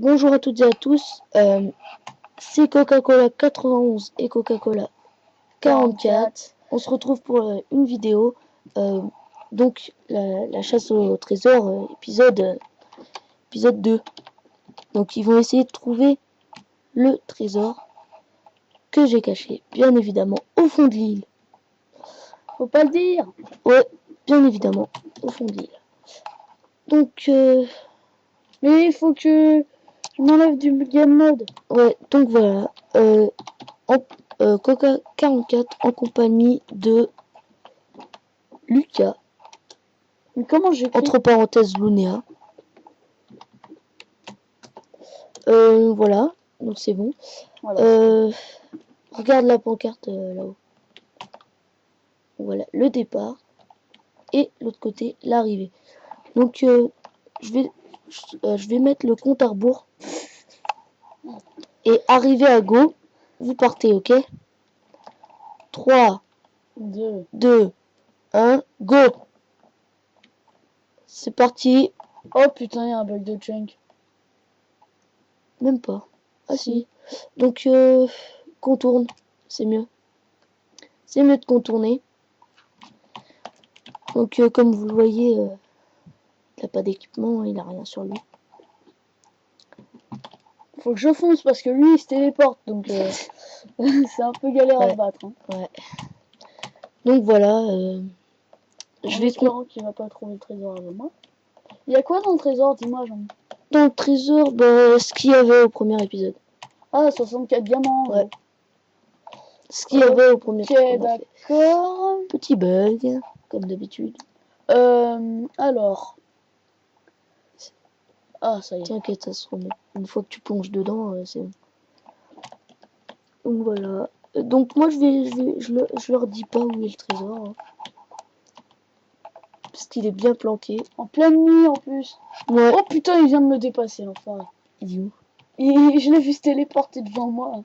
Bonjour à toutes et à tous, c'est Coca-Cola 91 et Coca-Cola 44. On se retrouve pour une vidéo, donc la chasse au trésor, épisode 2. Donc ils vont essayer de trouver le trésor que j'ai caché, bien évidemment, au fond de l'île. Faut pas le dire. Ouais, bien évidemment, au fond de l'île. Donc, mais il faut que je m'enlève du game mode. Ouais, donc voilà. Coca 44 en compagnie de Lucas. Mais comment j'écris? Entre parenthèses Lunéa. Voilà, donc c'est bon. Voilà. Regarde la pancarte là-haut. Voilà, le départ. Et l'autre côté, l'arrivée. Donc je vais mettre le compte à rebours. Et arrivé à go, vous partez, ok? 3, 2, 1, go! C'est parti. Oh putain, il y a un bug de chunk. Même pas. Ah si. Donc contourne, c'est mieux. C'est mieux de contourner. Donc comme vous le voyez, il n'a pas d'équipement, il n'a rien sur lui. Faut que je fonce parce que lui il se téléporte, donc c'est un peu galère à battre. Hein. Ouais. Donc voilà. Je vais espérant qu'il va pas trouver le trésor avant moi. Il y a quoi dans le trésor, dis-moi, Jean? Dans le trésor, bah, ce qu'il y avait au premier épisode. Ah, 64 diamants. Ouais. Ce qu'il y avait au premier épisode. Ok, d'accord. Petit bug, comme d'habitude. Alors. Ah, ça y est. T'inquiète, ça se remet. Une fois que tu plonges dedans, c'est bon. Donc voilà. Donc moi je leur dis pas où est le trésor. Hein. Parce qu'il est bien planqué. En pleine nuit en plus. Ouais. Oh putain, il vient de me dépasser l'enfoiré. Il est où? Et je l'ai vu se téléporter devant moi.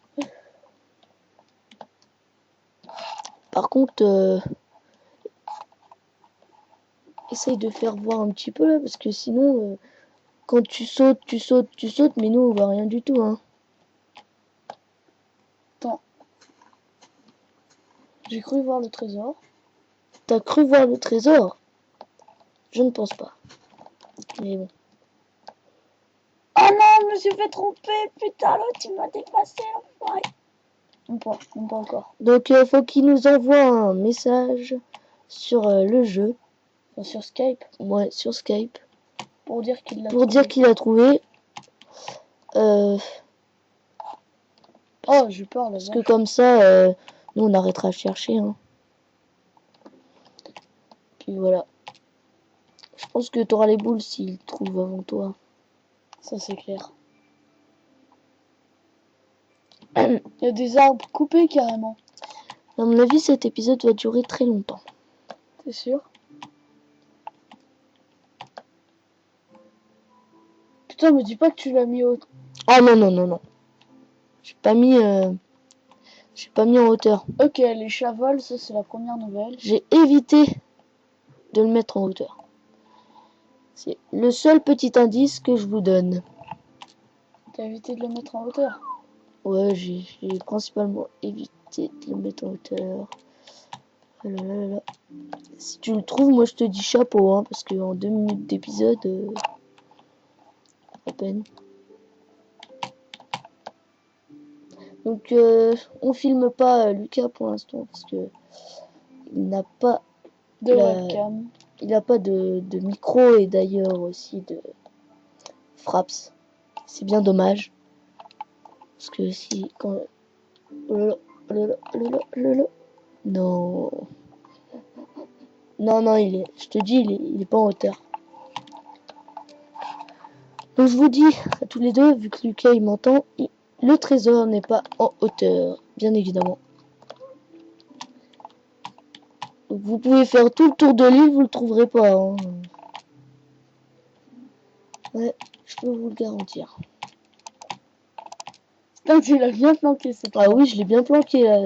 Par contre, essaye de faire voir un petit peu là, parce que sinon, quand tu sautes, mais nous on voit rien du tout. Hein. Attends. J'ai cru voir le trésor. T'as cru voir le trésor? Je ne pense pas. Mais bon. Oh non, je me suis fait tromper. Putain, l'autre il m'a dépassé l'enfoiré. Non pas encore. Donc faut qu'il nous envoie un message sur le jeu. Sur Skype. Ouais, sur Skype. Pour dire qu'il l'a trouvé. Pour dire qu'il a trouvé. Oh, j'ai peur là. Parce que comme ça, nous on arrêtera de chercher. Hein. Puis voilà. Je pense que t'auras les boules s'il trouve avant toi. Ça c'est clair. Il y a des arbres coupés carrément. À mon avis, cet épisode va durer très longtemps. T'es sûr? Putain, me dis pas que tu l'as mis au... Ah non, non, non, non. J'ai pas mis en hauteur. Ok, les chavoles, ça c'est la première nouvelle. J'ai évité de le mettre en hauteur. C'est le seul petit indice que je vous donne. T'as évité de le mettre en hauteur? Ouais, j'ai principalement évité de le mettre en hauteur. Oh là là là. Si tu le trouves, moi je te dis chapeau, hein, parce qu'en 2 minutes d'épisode, à peine. Donc on filme pas Lucas pour l'instant parce que il n'a pas de webcam. Il n'a pas de micro et d'ailleurs aussi de fraps. C'est bien dommage. Parce que si quand non. Non, je te dis, il est pas en hauteur. Donc je vous dis à tous les deux, vu que Lucas il m'entend, le trésor n'est pas en hauteur, bien évidemment. Donc vous pouvez faire tout le tour de l'île, vous le trouverez pas. Hein. Ouais, je peux vous le garantir. Putain, tu l'as bien planqué cette fois. Ah oui, je l'ai bien planqué là.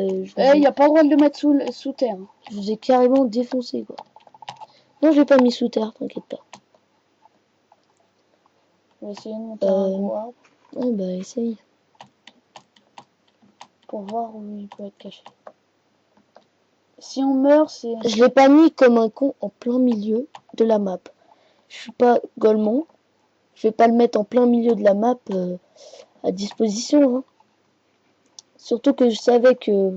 Il n'y a pas le droit de le mettre sous terre. Je vous ai carrément défoncé quoi. Non, j'ai pas mis sous terre, t'inquiète pas. Je vais essayer de monter un gros arbre. Ouais, bah essaye. Pour voir où il peut être caché. Si on meurt, c'est... Je l'ai pas mis comme un con en plein milieu de la map. Je suis pas Golemon. Je vais pas le mettre en plein milieu de la map à disposition. Hein. Surtout que je savais que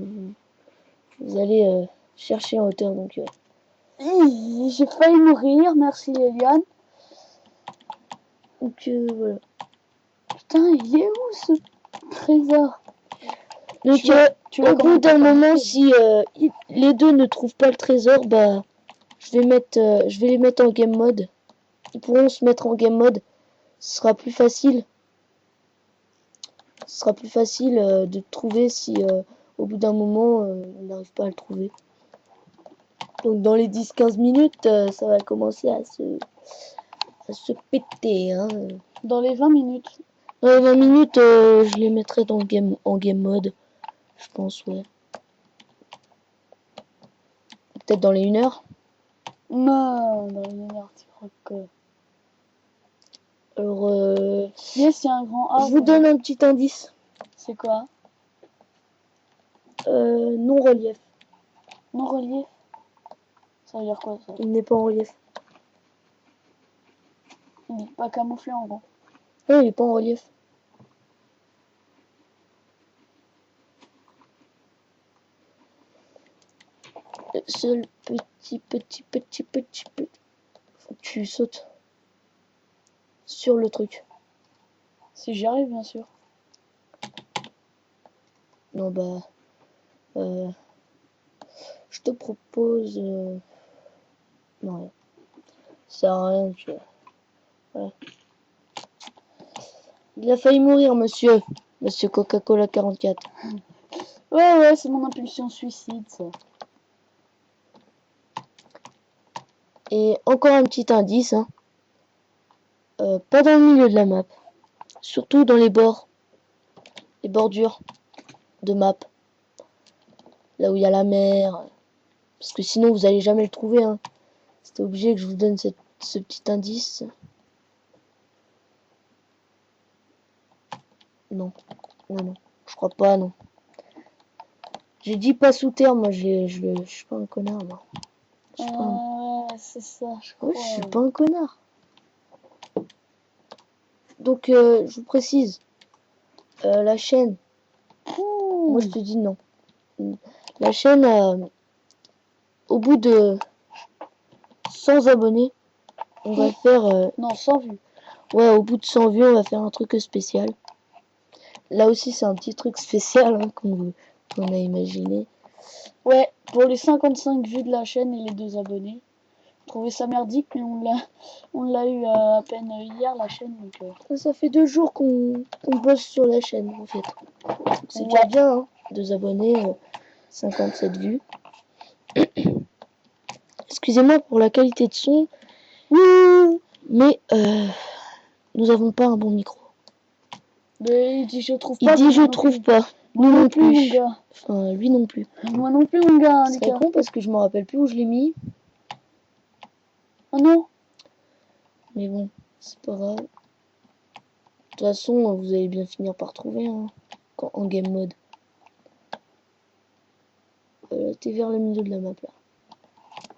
vous allez chercher en hauteur. Donc, J'ai failli mourir, merci Eliane. donc voilà. Putain, il est où ce trésor? Donc au bout d'un moment, si les deux ne trouvent pas le trésor, bah je vais les mettre en game mode. Ils pourront se mettre en game mode. Ce sera plus facile. Ce sera plus facile de trouver si au bout d'un moment on n'arrive pas à le trouver. Donc dans les 10-15 minutes, ça va commencer à se péter. Hein. Dans les 20 minutes. Dans les 20 minutes, je les mettrai dans le en game mode. Je pense, ouais. Peut-être dans les 1 heure. Non, dans les 1 heure, tu crois que... Alors, Yes, il y a un grand arbre. je vous donne un petit indice. C'est quoi? Non-relief. Non-relief? Ça veut dire quoi, ça? Il n'est pas en relief. Il n'est pas camouflé, en gros. Non, il n'est pas en relief. Le seul petit... Faut que tu sautes sur le truc. Si j'y arrive, bien sûr. Non, bah... je te propose... Non, rien. Ça sert à rien. Voilà. Il a failli mourir, monsieur. Monsieur Coca-Cola 44. Ouais, c'est mon impulsion suicide, ça. Et encore un petit indice, hein. Pas dans le milieu de la map. Surtout dans les bords. Les bordures de map. Là où il y a la mer. Parce que sinon, vous allez jamais le trouver, hein. C'était obligé que je vous donne ce petit indice. Non. Non. Je crois pas, non. J'ai dit pas sous terre, moi, je suis pas un connard, moi. C'est ça, je crois. Ouais, je suis pas un connard. Donc, je vous précise. La chaîne. Moi, je te dis non. La chaîne, au bout de 100 abonnés, on va faire... Non, 100 vues. Ouais, au bout de 100 vues, on va faire un truc spécial. Là aussi, c'est un petit truc spécial hein, qu'on a imaginé. Ouais, pour les 55 vues de la chaîne et les 2 abonnés. Je trouvais ça merdique, mais on l'a eu à peine hier, la chaîne. Donc, Ça fait 2 jours qu'on bosse sur la chaîne, en fait. C'est déjà bien, hein. 2 abonnés, 57 vues. Excusez-moi pour la qualité de son. Mais nous avons pas un bon micro. Mais il dit je trouve Il pas. dit je trouve pas. Moi non plus, mon gars. Enfin, lui non plus. Moi non plus, mon gars. C'est con parce que je me rappelle plus où je l'ai mis. Oh non. Mais bon, c'est pas grave. De toute façon, vous allez bien finir par trouver hein, en game mode. T'es vers le milieu de la map là.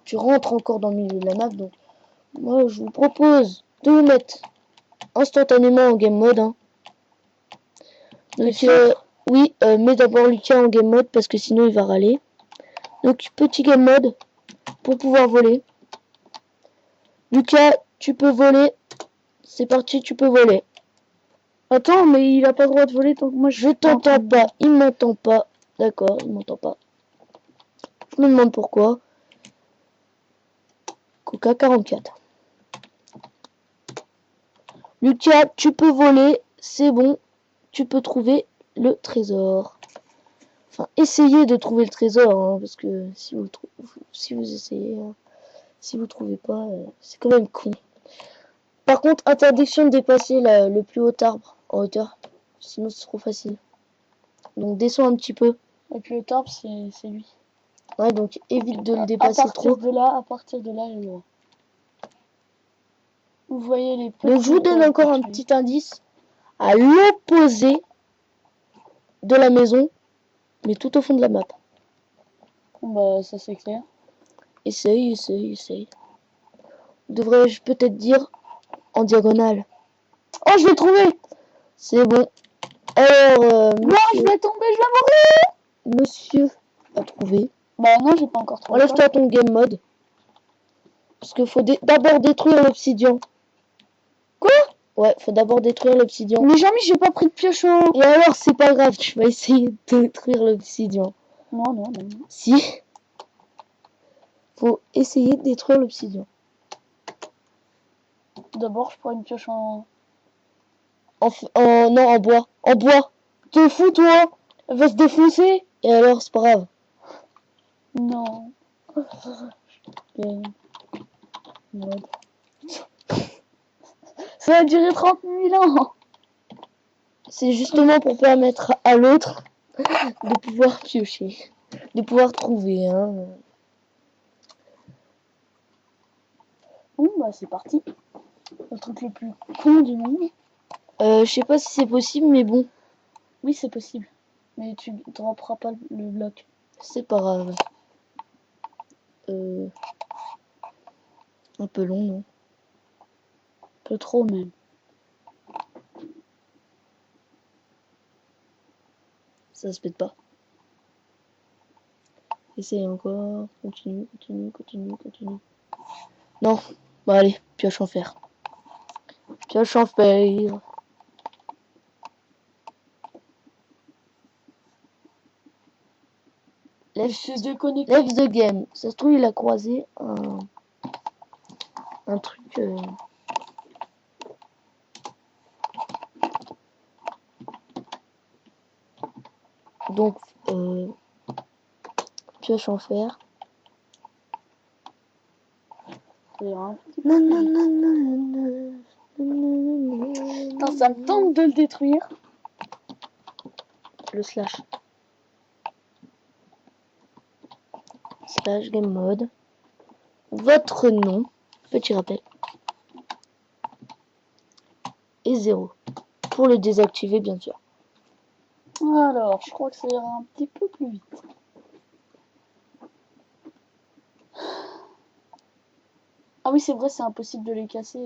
Tu rentres encore dans le milieu de la map, donc moi je vous propose de vous mettre instantanément en game mode. Hein. Donc oui, mets d'abord Lucas en game mode parce que sinon il va râler. Donc petit game mode pour pouvoir voler. Lucas, tu peux voler. C'est parti, tu peux voler. Attends, mais il a pas le droit de voler tant que moi je t'entends pas. Il m'entend pas. D'accord, il m'entend pas. Je me demande pourquoi. Coca 44. Lucas, tu peux voler. C'est bon. Tu peux trouver le trésor. Enfin, essayez de trouver le trésor. Hein, parce que si vous essayez, hein, si vous trouvez pas, c'est quand même con. Par contre, interdiction de dépasser le plus haut arbre en hauteur. Sinon, c'est trop facile. Donc, descends un petit peu. Le plus haut arbre, c'est lui. Ouais, donc évite de le dépasser trop. À partir de là, il est droit. Vous voyez les petits... Donc, je vous donne encore un petit indice. à l'opposé de la maison, mais tout au fond de la map. Bon, bah, ça c'est clair. Essaye. Devrais-je peut-être dire en diagonale? Oh, je l'ai trouvé! C'est bon. Alors, Non, je vais tomber, je vais mourir! monsieur a trouvé. Bah non, j'ai pas encore trouvé. Enlève-toi ton game mode. Parce qu'il faut d'abord détruire l'obsidian. Quoi? Ouais, faut d'abord détruire l'obsidian. Mais jamais j'ai pas pris de piochon. Et alors, c'est pas grave, tu vas essayer de détruire l'obsidian. Non. Si. Faut essayer de détruire l'obsidian. D'abord, je prends une pioche en... Non, en bois. En bois. Te fous, toi? Elle va se défoncer. Et alors, c'est pas grave. Non. Mode. Ça a duré 30 000 ans. C'est justement pour permettre à l'autre de pouvoir piocher. De pouvoir trouver, hein. Bon, bah c'est parti. Le truc le plus con du monde. Je sais pas si c'est possible, mais bon. Oui, c'est possible. Mais tu dropperas pas le bloc. C'est pas grave. Un peu long, non? Un peu trop même. Ça se pète pas. Essaye encore. Continue. Non. Bon, allez. Pioche en fer. Pioche en fer. C'est déconnecté. Left the game. Ça se trouve, il a croisé un truc. Donc, pioche en fer. Non. Non. Putain, ça me tente de le détruire. Le slash. Slash game mode. Votre nom, petit rappel. Et 0. Pour le désactiver, bien sûr. Alors, je crois que ça ira un petit peu plus vite. Ah oui, c'est vrai, c'est impossible de les casser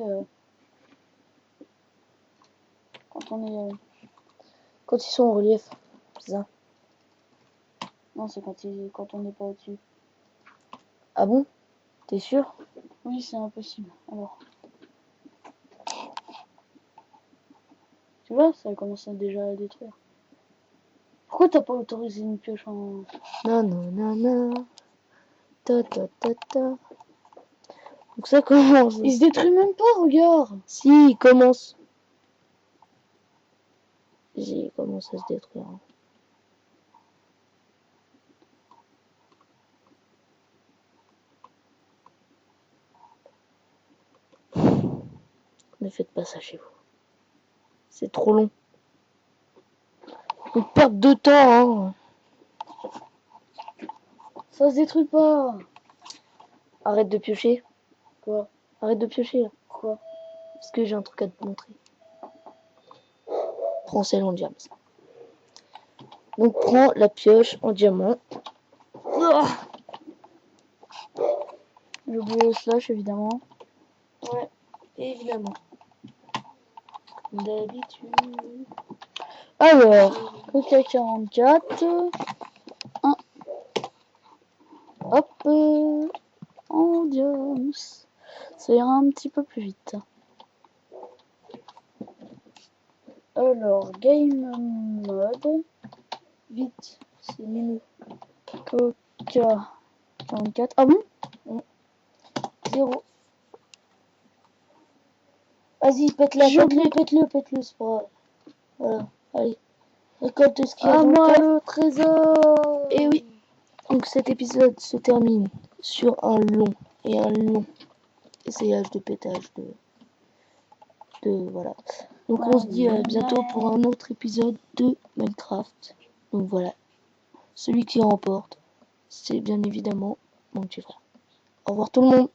quand on est... Quand ils sont en relief. C'est ça. Non, c'est quand on n'est pas au-dessus. Ah bon? T'es sûr? Oui, c'est impossible. Alors. Tu vois, ça commence déjà à détruire. Pourquoi t'as pas autorisé une pioche en... Non. Ta. Donc ça commence. Il se détruit même pas, regarde. Si, il commence. Il commence à se détruire. Ne faites pas ça chez vous. C'est trop long. Une perte de temps, hein. Ça se détruit pas. Arrête de piocher. Quoi? Arrête de piocher, là. Quoi? Parce que j'ai un truc à te montrer. Prends celle en diamant. Donc prends la pioche en diamant. J'ai oublié le slash, évidemment. Ouais, évidemment. D'habitude. Alors, Coca 44. 1. Hop. En diams. Ça ira un petit peu plus vite. Alors, game mode. Vite, c'est mieux. Coca 44. Ah bon? 0. Vas-y, pète-le, c'est pas grave. Voilà, allez. Récolte ce qu'il y a Ah dans le moi coffre. le trésor. Et oui. Donc cet épisode se termine sur un long essayage de pétage voilà. Donc on se dit à bientôt pour un autre épisode de Minecraft. Donc voilà. Celui qui remporte, c'est bien évidemment mon petit frère. Au revoir tout le monde.